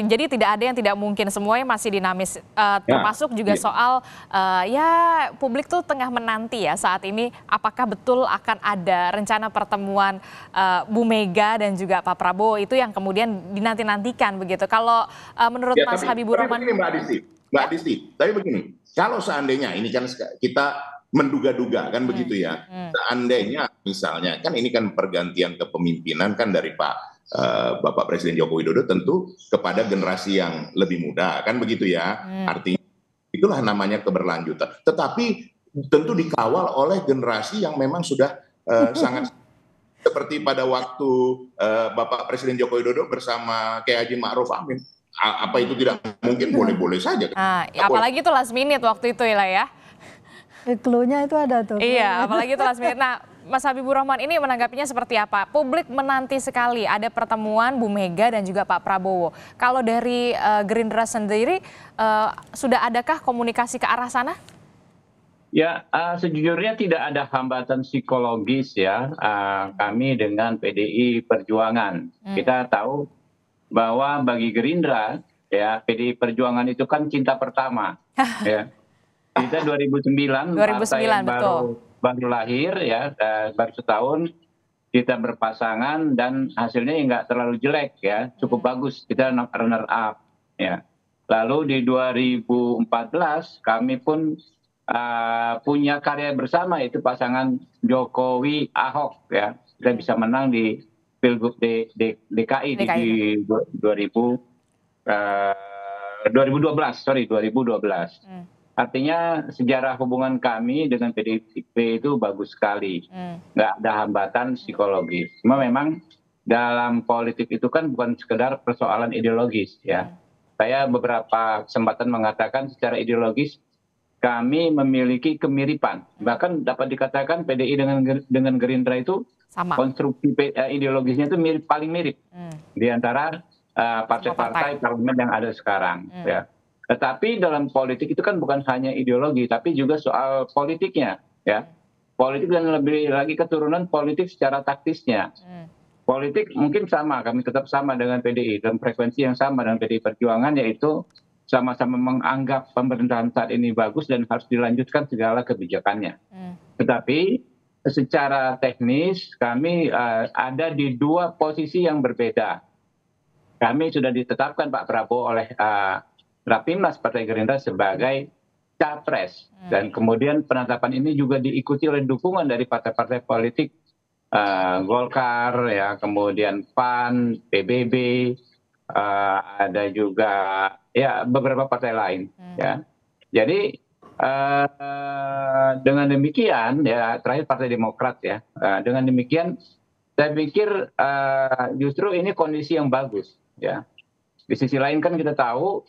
jadi tidak ada yang tidak mungkin, semuanya masih dinamis. Ya, Termasuk juga iya. soal ya publik tuh tengah menanti ya saat ini apakah betul akan ada rencana pertemuan Bu Mega dan juga Pak Prabowo itu yang kemudian dinanti-nantikan begitu. Kalau menurut Ya, Mas tapi Habibur Rahman, begini Mbak Adisti, ya? tapi begini, kalau seandainya ini kan kita menduga-duga kan Hmm, begitu ya, hmm, seandainya misalnya kan ini kan pergantian kepemimpinan kan dari Bapak Presiden Joko Widodo tentu kepada generasi yang lebih muda kan begitu ya, hmm. artinya itulah namanya keberlanjutan. Tetapi tentu dikawal oleh generasi yang memang sudah sangat seperti pada waktu Bapak Presiden Joko Widodo bersama Kiai Haji Ma'ruf Amin. Apa itu tidak mungkin? Boleh-boleh saja. Nah, Nggak boleh. apalagi itu last minute waktu itu ya. Clue-nya itu ada tuh. Iya, apalagi itu last minute. Nah, Mas Habibur Rahman ini menanggapinya seperti apa? Publik menanti sekali ada pertemuan Bu Mega dan juga Pak Prabowo. Kalau dari Gerindra sendiri, sudah adakah komunikasi ke arah sana? Ya, sejujurnya tidak ada hambatan psikologis ya kami dengan PDI Perjuangan. Kita tahu bahwa bagi Gerindra ya PDI Perjuangan itu kan cinta pertama. Ya. Kita 2009 partai yang betul. baru lahir ya, baru setahun kita berpasangan dan hasilnya nggak terlalu jelek ya, cukup bagus, kita runner up ya. Lalu di 2014 kami pun punya karya bersama, itu pasangan Jokowi Ahok ya, kita bisa menang di Pilgub DKI di 2012. Artinya sejarah hubungan kami dengan PDIP itu bagus sekali, nggak ada hambatan psikologis. Cuma memang dalam politik itu kan bukan sekedar persoalan ideologis ya. Saya beberapa kesempatan mengatakan secara ideologis kami memiliki kemiripan. Bahkan dapat dikatakan PDI dengan Gerindra itu sama. Konstruksi ideologisnya itu paling mirip di antara partai-partai parlemen yang ada sekarang. Ya. Tetapi dalam politik itu kan bukan hanya ideologi, tapi juga soal politiknya, ya. Politik dan lebih lagi keturunan politik secara taktisnya. Politik mungkin sama, kami tetap sama dengan PDI, dan frekuensi yang sama dengan PDI Perjuangan, yaitu sama-sama menganggap pemerintahan saat ini bagus dan harus dilanjutkan segala kebijakannya. Tetapi secara teknis kami ada di dua posisi yang berbeda. Kami sudah ditetapkan Pak Prabowo oleh Rapimnas Partai Gerindra sebagai capres, dan kemudian penetapan ini juga diikuti oleh dukungan dari partai-partai politik, Golkar ya, kemudian PAN, PBB, ada juga ya beberapa partai lain ya. Jadi dengan demikian ya, terakhir Partai Demokrat ya, dengan demikian saya pikir justru ini kondisi yang bagus ya. Di sisi lain kan kita tahu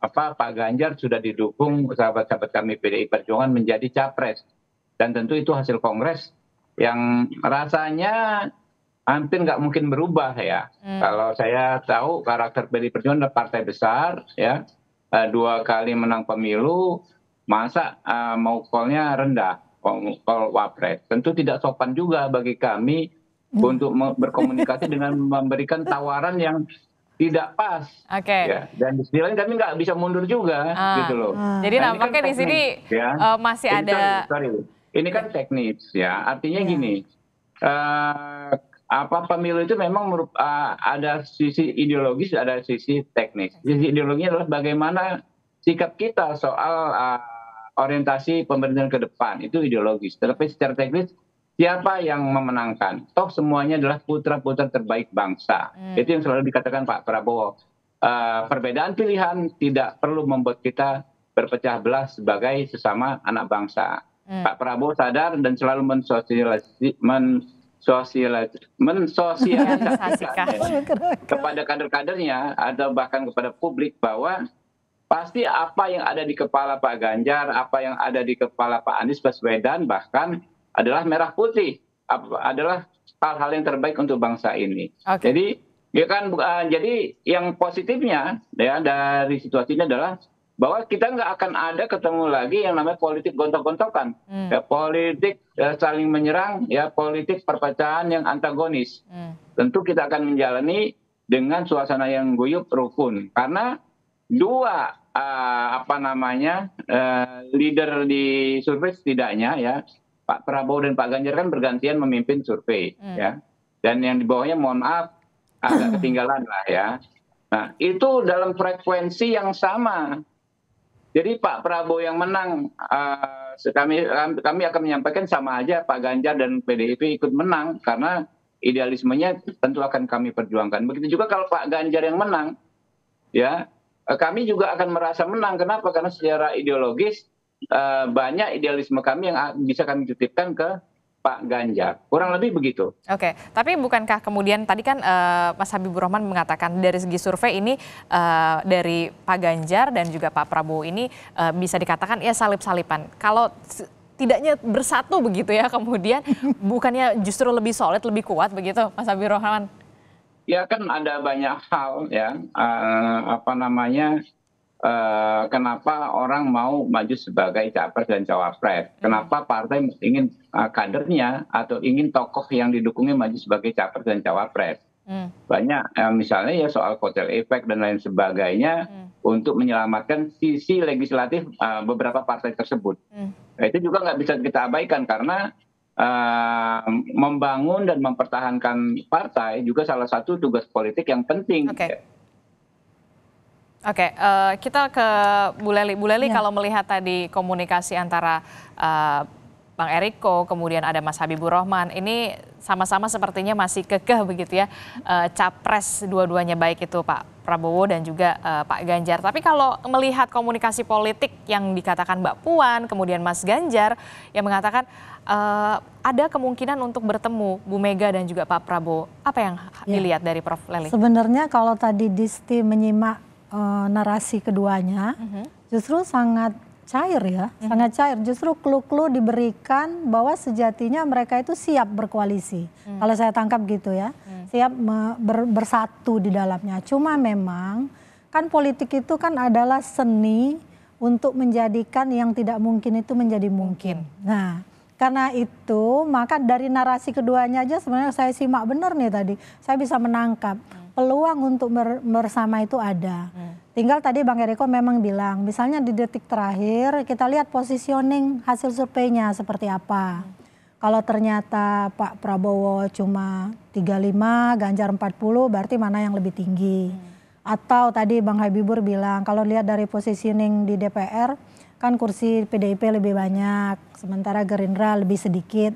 Pak Ganjar sudah didukung sahabat-sahabat kami PDI Perjuangan menjadi capres, dan tentu itu hasil kongres yang rasanya hampir nggak mungkin berubah ya. Kalau saya tahu karakter PDI Perjuangan adalah partai besar ya, 2 kali menang pemilu, masa mau call-nya rendah, call wapres. Tentu tidak sopan juga bagi kami untuk berkomunikasi dengan memberikan tawaran yang tidak pas. Ya. Dan di sisi lain kami nggak bisa mundur juga, gitu loh. Jadi nah, nampaknya kan di sini ya. masih ada. Sorry. Ini kan teknis ya. Artinya gini, pemilu itu memang ada sisi ideologis, ada sisi teknis. Sisi ideologinya adalah bagaimana sikap kita soal orientasi pemerintahan ke depan, itu ideologis. Tetapi secara teknis, siapa yang memenangkan? Toh semuanya adalah putra-putra terbaik bangsa. Itu yang selalu dikatakan Pak Prabowo. Perbedaan pilihan tidak perlu membuat kita berpecah belah sebagai sesama anak bangsa. Pak Prabowo sadar dan selalu mensosialisasikan kepada kader-kadernya atau bahkan kepada publik bahwa pasti apa yang ada di kepala Pak Ganjar, apa yang ada di kepala Pak Anies Baswedan bahkan adalah merah putih, adalah hal-hal yang terbaik untuk bangsa ini. Jadi ya kan, jadi yang positifnya ya dari situasi ini adalah bahwa kita nggak akan ada ketemu lagi yang namanya politik gontok-gontokan, ya, politik saling menyerang, ya politik perpecahan yang antagonis. Tentu kita akan menjalani dengan suasana yang guyup rukun. Karena dua leader di survei setidaknya ya, Pak Prabowo dan Pak Ganjar kan bergantian memimpin survei ya. Dan yang di bawahnya mohon maaf agak ketinggalan lah ya. Nah, itu dalam frekuensi yang sama. Jadi Pak Prabowo yang menang, kami akan menyampaikan sama aja Pak Ganjar dan PDIP ikut menang karena idealismenya tentu akan kami perjuangkan. Begitu juga kalau Pak Ganjar yang menang, ya kami juga akan merasa menang. Kenapa? Karena secara ideologis banyak idealisme kami yang bisa kami titipkan ke Pak Ganjar. Kurang lebih begitu. Oke, tapi bukankah kemudian tadi kan Mas Habibur Rahman mengatakan dari segi survei ini dari Pak Ganjar dan juga Pak Prabowo ini bisa dikatakan ya salip-salipan. Kalau tidaknya bersatu begitu ya kemudian bukannya justru lebih solid, lebih kuat begitu Mas Habibur Rahman? Ya kan ada banyak hal ya, kenapa orang mau maju sebagai capres dan cawapres? Kenapa partai ingin kadernya atau ingin tokoh yang didukungnya maju sebagai capres dan cawapres? Banyak, misalnya ya soal kotel efek dan lain sebagainya untuk menyelamatkan sisi legislatif beberapa partai tersebut. Nah, itu juga nggak bisa kita abaikan karena membangun dan mempertahankan partai juga salah satu tugas politik yang penting. Oke, kita ke Bu Lely. Bu Lely, kalau melihat tadi komunikasi antara Bang Eriko, kemudian ada Mas Habibur Rahman, ini sama-sama sepertinya masih kekeh begitu ya, capres dua-duanya baik itu Pak Prabowo dan juga Pak Ganjar. Tapi kalau melihat komunikasi politik yang dikatakan Mbak Puan, kemudian Mas Ganjar yang mengatakan ada kemungkinan untuk bertemu Bu Mega dan juga Pak Prabowo. Apa yang dilihat dari Prof. Lely? Sebenarnya kalau tadi Disti menyimak narasi keduanya, justru sangat cair ya, sangat cair. Justru clue-clue diberikan bahwa sejatinya mereka itu siap berkoalisi. Kalau saya tangkap gitu ya, siap bersatu di dalamnya. Cuma memang kan politik itu kan adalah seni untuk menjadikan yang tidak mungkin itu menjadi mungkin. Nah, karena itu maka dari narasi keduanya aja sebenarnya saya simak benar nih tadi. Saya bisa menangkap peluang untuk bersama itu ada. Tinggal tadi Bang Eriko memang bilang, misalnya di detik terakhir kita lihat positioning hasil surveinya seperti apa. Kalau ternyata Pak Prabowo cuma 35, Ganjar 40, berarti mana yang lebih tinggi. Atau tadi Bang Habibur bilang, kalau lihat dari positioning di DPR, kan kursi PDIP lebih banyak, sementara Gerindra lebih sedikit.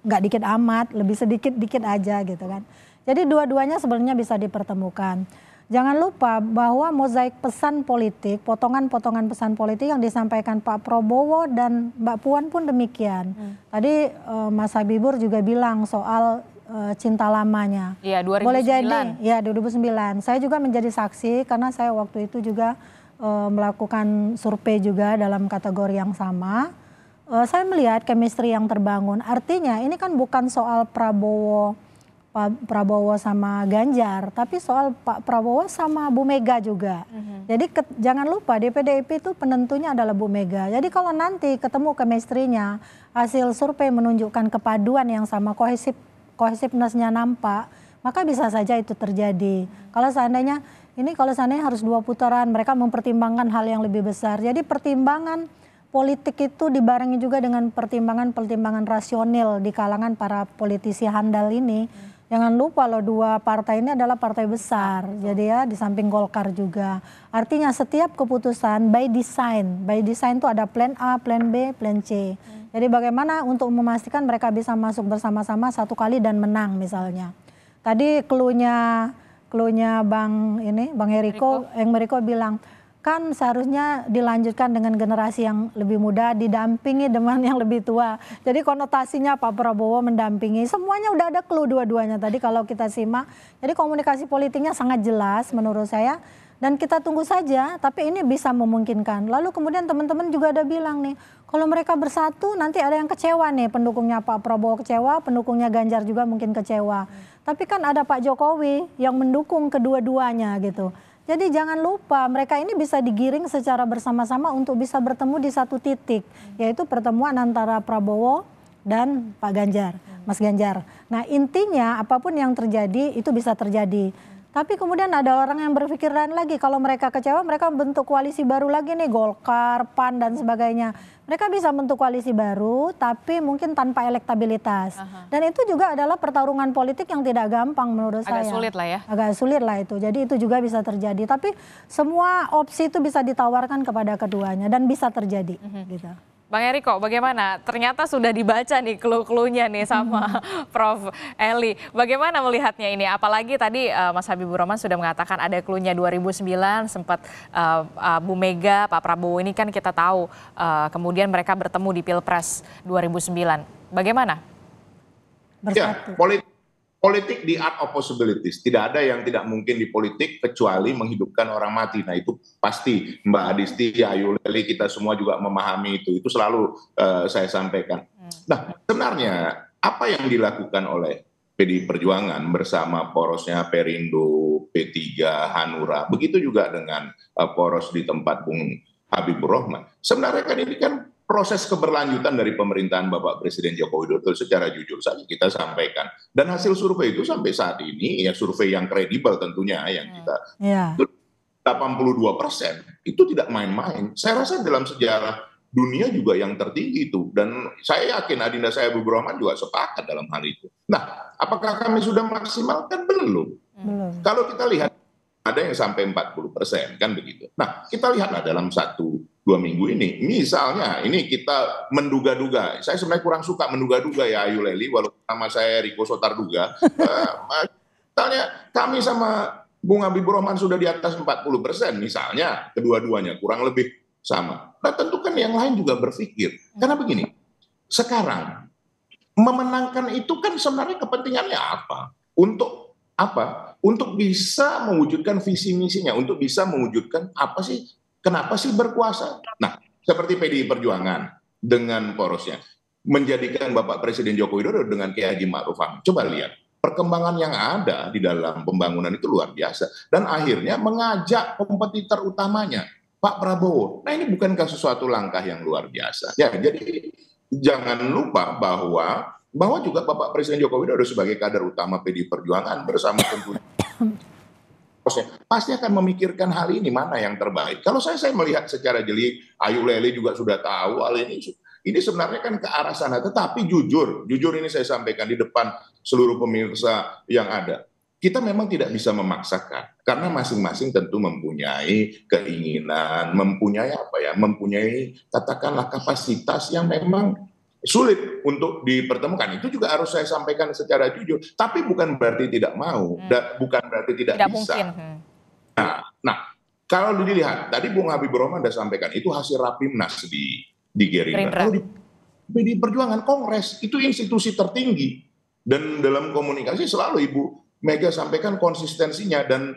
Nggak dikit amat, lebih sedikit-dikit aja gitu kan. Jadi dua-duanya sebenarnya bisa dipertemukan. Jangan lupa bahwa mozaik pesan politik, potongan-potongan pesan politik yang disampaikan Pak Prabowo dan Mbak Puan pun demikian. Tadi Mas Habibur juga bilang soal cinta lamanya. Iya, 2009. Boleh jadi, ya 2009. Saya juga menjadi saksi karena saya waktu itu juga melakukan survei juga dalam kategori yang sama. Saya melihat chemistry yang terbangun. Artinya ini kan bukan soal Pak Prabowo sama Ganjar, tapi soal Pak Prabowo sama Bu Mega juga. Jadi jangan lupa di PDIP itu penentunya adalah Bu Mega. Jadi kalau nanti ketemu chemistry-nya, hasil survei menunjukkan kepaduan yang sama, kohesiveness-nya nampak, maka bisa saja itu terjadi. Kalau seandainya harus 2 putaran, mereka mempertimbangkan hal yang lebih besar. Jadi pertimbangan politik itu dibarengi juga dengan pertimbangan rasional di kalangan para politisi handal ini. Jangan lupa loh, 2 partai ini adalah partai besar. Jadi ya di samping Golkar juga. Artinya setiap keputusan by design itu ada plan A, plan B, plan C. Jadi bagaimana untuk memastikan mereka bisa masuk bersama-sama satu kali dan menang misalnya. Tadi clue-nya Bang Eriko bilang, kan seharusnya dilanjutkan dengan generasi yang lebih muda, didampingi dengan yang lebih tua. Jadi konotasinya Pak Prabowo mendampingi, semuanya udah ada clue dua-duanya tadi kalau kita simak. Jadi komunikasi politiknya sangat jelas menurut saya. Dan kita tunggu saja, tapi ini bisa memungkinkan. Lalu kemudian teman-teman juga ada bilang nih, kalau mereka bersatu nanti ada yang kecewa nih, pendukungnya Pak Prabowo kecewa, pendukungnya Ganjar juga mungkin kecewa. Tapi kan ada Pak Jokowi yang mendukung kedua-duanya gitu. Jadi jangan lupa mereka ini bisa digiring secara bersama-sama untuk bisa bertemu di satu titik, yaitu pertemuan antara Prabowo dan Pak Ganjar, Mas Ganjar. Nah intinya apapun yang terjadi itu bisa terjadi. Tapi kemudian ada orang yang berpikir lain lagi, kalau mereka kecewa mereka bentuk koalisi baru lagi nih, Golkar, PAN dan sebagainya. Mereka bisa bentuk koalisi baru tapi mungkin tanpa elektabilitas. Dan itu juga adalah pertarungan politik yang tidak gampang menurut saya. Agak sulit lah ya. Agak sulit lah itu, jadi itu juga bisa terjadi. Tapi semua opsi itu bisa ditawarkan kepada keduanya dan bisa terjadi gitu. Bang Eriko, bagaimana? Ternyata sudah dibaca nih clue-cluenya nih sama Prof. Eli. Bagaimana melihatnya ini? Apalagi tadi Mas Habibur Rahman sudah mengatakan ada cluenya 2009 sempat Bu Mega, Pak Prabowo ini kan kita tahu kemudian mereka bertemu di Pilpres 2009. Bagaimana? Bersatu. Ya, politik di art of possibilities. Tidak ada yang tidak mungkin di politik kecuali menghidupkan orang mati. Nah itu pasti Mbak Adisti, Ayu Leli, kita semua juga memahami itu. Itu selalu saya sampaikan. Nah sebenarnya apa yang dilakukan oleh PDI Perjuangan bersama porosnya Perindo, P3, Hanura, begitu juga dengan poros di tempat Bung Habibur Rahman. Sebenarnya kan ini kan proses keberlanjutan dari pemerintahan Bapak Presiden Joko Widodo secara jujur saja kita sampaikan. Dan hasil survei itu sampai saat ini, ya survei yang kredibel tentunya yang kita 82% itu tidak main-main. Saya rasa dalam sejarah dunia juga yang tertinggi itu. Dan saya yakin adinda saya Habibur Rahman juga sepakat dalam hal itu. Nah, apakah kami sudah maksimalkan? Belum. Kalau kita lihat ada yang sampai 40% kan begitu. Nah, kita lihatlah dalam 1-2 minggu ini. Misalnya ini kita menduga-duga. Saya sebenarnya kurang suka menduga-duga ya Ayu Leli, walaupun nama saya Riko Sotarduga. Misalnya kami sama Bung Habibur Rahman sudah di atas 40%, misalnya kedua-duanya kurang lebih sama. Nah, tentu kan yang lain juga berpikir. Karena begini, sekarang memenangkan itu kan sebenarnya kepentingannya apa? Untuk apa? Untuk bisa mewujudkan visi misinya, untuk bisa mewujudkan apa sih, kenapa sih berkuasa? Nah, seperti PDI Perjuangan dengan porosnya, menjadikan Bapak Presiden Joko Widodo dengan Kiai Haji Ma'ruf Amin. Coba lihat, perkembangan yang ada di dalam pembangunan itu luar biasa. Dan akhirnya mengajak kompetitor utamanya, Pak Prabowo. Nah ini bukankah sesuatu langkah yang luar biasa? Ya, jadi jangan lupa bahwa juga Bapak Presiden Joko Widodo sebagai kader utama PDI Perjuangan bersama tentu pasti akan memikirkan hal ini mana yang terbaik. Kalau saya melihat secara jeli, Ayu Leli juga sudah tahu hal ini. Ini sebenarnya kan ke arah sana. Tetapi jujur ini saya sampaikan di depan seluruh pemirsa yang ada. Kita memang tidak bisa memaksakan karena masing-masing tentu mempunyai keinginan, mempunyai katakanlah kapasitas yang memang sulit untuk dipertemukan. Itu juga harus saya sampaikan secara jujur. Tapi bukan berarti tidak mau, bukan berarti tidak bisa. Mungkin. Nah, kalau dilihat tadi Bung Habibur Rahman sudah sampaikan itu hasil Rapimnas di Gerindra. Kalau di PDI Perjuangan Kongres itu institusi tertinggi dan dalam komunikasi selalu Ibu Mega sampaikan konsistensinya dan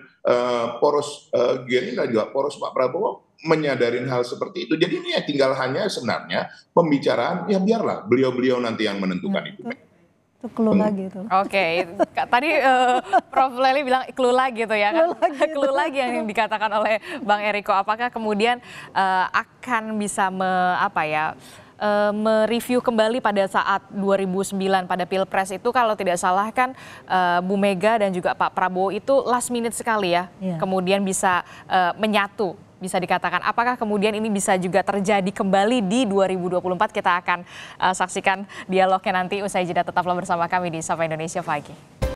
poros Gerindra juga poros Pak Prabowo menyadarin hal seperti itu. Jadi ini ya tinggal hanya sebenarnya pembicaraan, ya biarlah beliau-beliau nanti yang menentukan itu. Itu clue lagi itu. Oke, tadi Prof. Leli bilang clue lagi tuh ya kan? Clue lagi yang dikatakan oleh Bang Eriko. Apakah kemudian akan bisa mereview kembali pada saat 2009 pada Pilpres itu kalau tidak salah kan Bu Mega dan juga Pak Prabowo itu last minute sekali ya. Kemudian bisa menyatu. Bisa dikatakan, apakah kemudian ini bisa juga terjadi kembali di 2024? Kita akan saksikan dialognya nanti usai jeda. Tetaplah bersama kami di Sapa Indonesia Pagi.